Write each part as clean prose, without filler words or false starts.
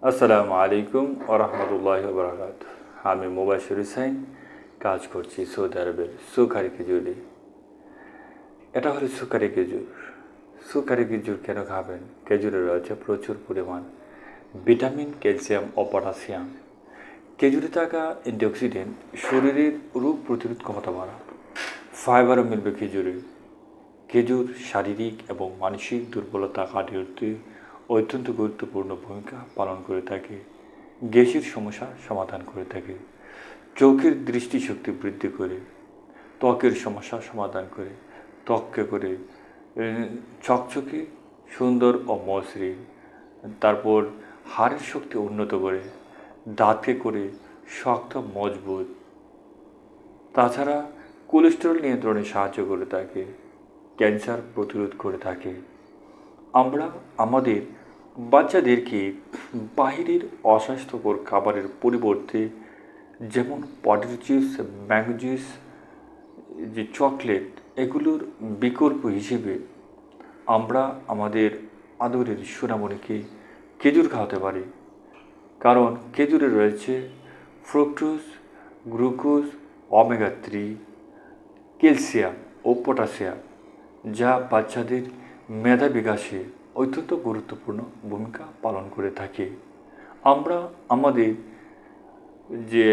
আসসালামু আলাইকুম ওরহমতুল্লাহি ওবরাকাতুহু। আমি মুবাশির হুসাইন, কাজ করছি সৌদি আরবের সুকারি খেজুরে। এটা হলো সুকারি খেজুর। সুকারি খেজুর কেন খাবেন? খেজুরে রয়েছে প্রচুর পরিমাণ ভিটামিন, ক্যালসিয়াম ও পটাশিয়াম। খেজুরে থাকা অ্যান্টিঅক্সিডেন্ট শরীরের রোগ প্রতিরোধ ক্ষমতা বাড়ায়। ফাইবারও মিলবে খেজুরে। খেজুর শারীরিক এবং মানসিক দুর্বলতা কাটিয়ে উঠতে অত্যন্ত গুরুত্বপূর্ণ ভূমিকা পালন করে থাকে। গ্যাসের সমস্যা সমাধান করে থাকে। চোখের দৃষ্টিশক্তি বৃদ্ধি করে। ত্বকের সমস্যা সমাধান করে। ত্বককে করে চকচকে, সুন্দর ও মসৃণ। তারপর হাড়ের শক্তি উন্নত করে। দাঁতকে করে শক্ত মজবুত। তাছাড়া কোলেস্টেরল নিয়ন্ত্রণে সাহায্য করে থাকে। ক্যান্সার প্রতিরোধ করে থাকে। আমরা আমাদের বাচ্চাদেরকে বাইরের অস্বাস্থ্যকর খাবারের পরিবর্তে, যেমন পটেটো চিপস, ম্যাঙ্গো জুস, যে চকলেট, এগুলোর বিকল্প হিসেবে আমরা আমাদের আদরের সোনামণিকে খেজুর খাওয়াতে পারি। কারণ খেজুরে রয়েছে ফ্রুক্টোজ, গ্লুকোজ, ওমেগা-3, ক্যালসিয়াম ও পটাশিয়াম, যা বাচ্চাদের মেধা বিকাশে অত্যন্ত গুরুত্বপূর্ণ ভূমিকা পালন করে থাকে। আমরা আমাদের যে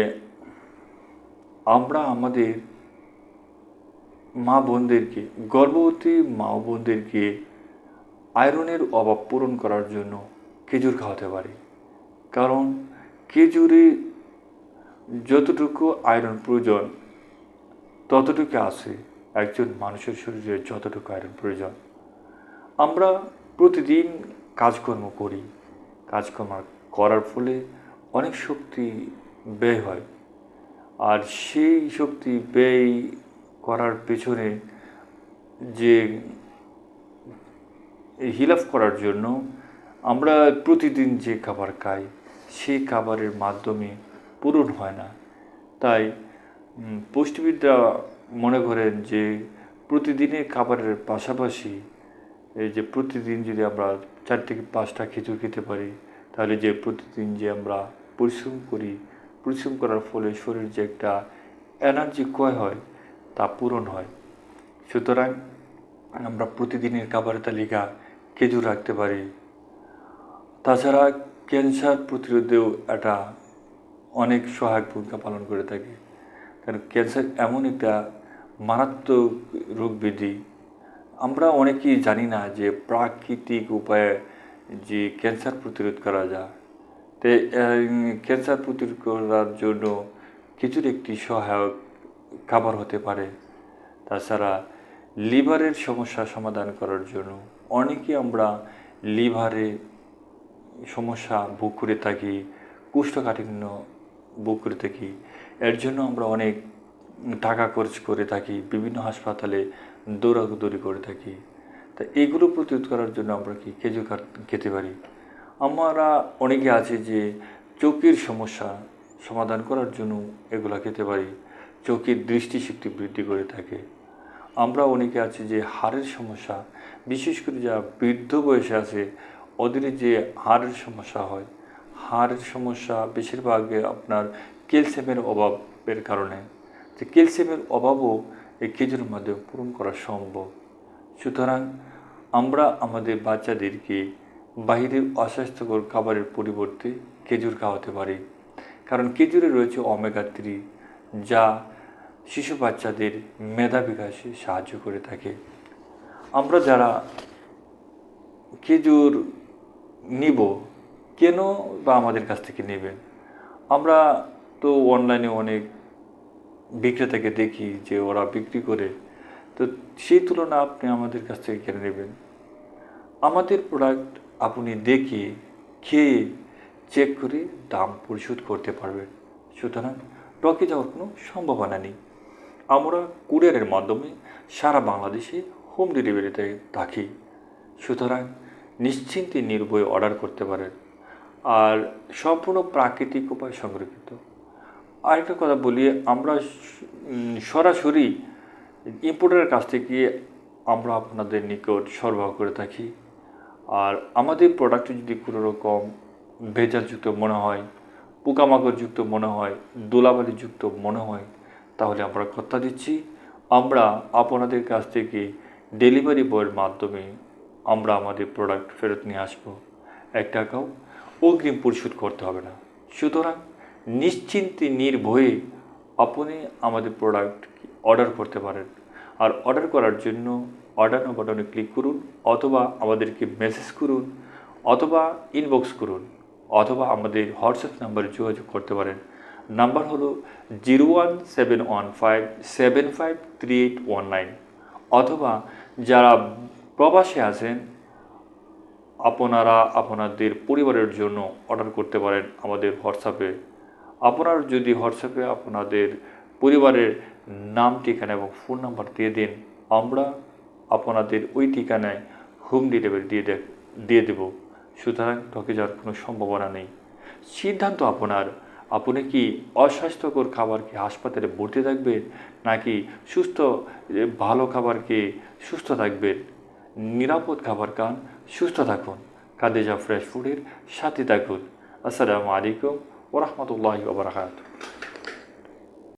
আমরা আমাদের মা বোনদেরকে, গর্ভবতী মা বোনদেরকে আয়রনের অভাব পূরণ করার জন্য খেজুর খাওয়াতে পারি। কারণ খেজুরে যতটুকু আয়রন প্রয়োজন ততটুকু আছে একজন মানুষের শরীরে যতটুকু আয়রন প্রয়োজন। আমরা প্রতিদিন কাজকর্ম করি। কাজকর্ম করার ফলে অনেক শক্তি ব্যয় হয়। আর সেই শক্তি ব্যয় করার পেছনে যে হিলাফ করার জন্য আমরা প্রতিদিন যে খাবার খাই, সেই খাবারের মাধ্যমে পূরণ হয় না। তাই পুষ্টিবিদরা মনে করেন যে প্রতিদিনের খাবারের পাশাপাশি এই যে প্রতিদিন যদি আমরা 4 থেকে 5টা খেজুর খেতে পারি, তাহলে যে প্রতিদিন যে আমরা পরিশ্রম করি, পরিশ্রম করার ফলে শরীর যে একটা এনার্জি ক্ষয় হয়, তা পূরণ হয়। সুতরাং আমরা প্রতিদিনের খাবারের তালিকা খেজুর রাখতে পারি। তাছাড়া ক্যান্সার প্রতিরোধেও এটা অনেক সহায়ক ভূমিকা পালন করে থাকে। কারণ ক্যান্সার এমন একটা মারাত্মক রোগ ব্যাধি, আমরা অনেকেই জানি না যে প্রাকৃতিক উপায়ে যে ক্যান্সার প্রতিরোধ করা যায়। তো ক্যান্সার প্রতিরোধ করার জন্য খেজুর একটি সহায়ক খাবার হতে পারে। তাছাড়া লিভারের সমস্যা সমাধান করার জন্য অনেকে আমরা লিভারে সমস্যা ভোগ করে থাকি, কোষ্ঠকাঠিন্য ভোগ করে থাকি। এর জন্য আমরা অনেক টাকা খরচ করে থাকি, বিভিন্ন হাসপাতালে দৌড়াদৌড়ি করে থাকি। তা এগুলো প্রতিরোধ করার জন্য আমরা কি খেজুর খেতে পারি। আমরা অনেকে আছে যে চোখের সমস্যা সমাধান করার জন্য এগুলো খেতে পারি। চোখের দৃষ্টিশক্তি বৃদ্ধি করে থাকে। আমরা অনেকে আছি যে হাড়ের সমস্যা, বিশেষ করে যারা বৃদ্ধ বয়সে আছে, ওদের যে হাড়ের সমস্যা হয়, হাড়ের সমস্যা বেশিরভাগ আপনার ক্যালসিয়ামের অভাবের কারণে। যে ক্যালসিয়ামের অভাবও এই খেজুরের মাধ্যমে পূরণ করা সম্ভব। সুতরাং আমরা আমাদের বাচ্চাদেরকে বাইরের অস্বাস্থ্যকর খাবারের পরিবর্তে খেজুর খাওয়াতে পারি। কারণ খেজুরে রয়েছে ওমেগা-3, যা শিশু বাচ্চাদের মেধা বিকাশে সাহায্য করে থাকে। আমরা যারা খেজুর নিব, কেন বা আমাদের কাছ থেকে নেবেন? আমরা তো অনলাইনে অনেক বিক্রেতাকে দেখি যে ওরা বিক্রি করে, তো সেই তুলনা আপনি আমাদের কাছ থেকে কেন নেবেন? আমাদের প্রোডাক্ট আপনি দেখে, খেয়ে, চেক করে দাম পরিশোধ করতে পারবেন। সুতরাং ঠকে যাওয়ার কোনো সম্ভাবনা নেই। আমরা কুরিয়ারের মাধ্যমে সারা বাংলাদেশে হোম ডেলিভারিতে থাকি। সুতরাং নিশ্চিন্তে নির্ভয়ে অর্ডার করতে পারেন। আর সম্পূর্ণ প্রাকৃতিক উপায় সংরক্ষিত। আরেকটা কথা বলি, আমরা সরাসরি ইম্পোর্টারের কাছ থেকে আমরা আপনাদের নিকট সরবরাহ করে থাকি। আর আমাদের প্রোডাক্টে যদি কোনো রকম ভেজালযুক্ত মনে হয়, পোকামাকড়যুক্ত মনে হয়, ধুলাবালিযুক্ত মনে হয়, তাহলে আমরা কথা দিচ্ছি আমরা আপনাদের কাছ থেকে ডেলিভারি বয়ের মাধ্যমে আমরা আমাদের প্রোডাক্ট ফেরত নিয়ে আসবো। 1 টাকাও অগ্রিম পরিশোধ করতে হবে না। সুতরাং নিশ্চিন্তে নির্ভয়ে আপনি আমাদের প্রোডাক্ট অর্ডার করতে পারেন। আর অর্ডার করার জন্য অর্ডার নাও বাটনে ক্লিক করুন, অথবা আমাদেরকে মেসেজ করুন, অথবা ইনবক্স করুন, অথবা আমাদের হোয়াটসঅ্যাপ নাম্বারে যোগাযোগ করতে পারেন। নাম্বার হলো 01715753819। অথবা যারা প্রবাসে আছেন আপনারা আপনাদের পরিবারের জন্য অর্ডার করতে পারেন আমাদের হোয়াটসঅ্যাপে। আপনারা যদি হোয়াটসঅ্যাপে আপনাদের পরিবারের নাম, ঠিকানা এবং ফোন নাম্বার দিয়ে দিন, আমরা আপনাদের ওই ঠিকানায় হোম ডেলিভারি দিয়ে দেব। সুতরাং ঠকে যাওয়ার কোনো সম্ভাবনা নেই। সিদ্ধান্ত আপনার। আপনি কি অস্বাস্থ্যকর খাবার কি হাসপাতালে ভর্তি থাকবেন, নাকি ভালো খাবার খেয়ে সুস্থ থাকবেন? নিরাপদ খাবার খান, সুস্থ থাকুন। খাদিজা ফ্রেশ ফুডের সাথে থাকুন। আসসালামু আলাইকুম ওয়া রাহমাতুল্লাহি ওয়া বারাকাতুহু।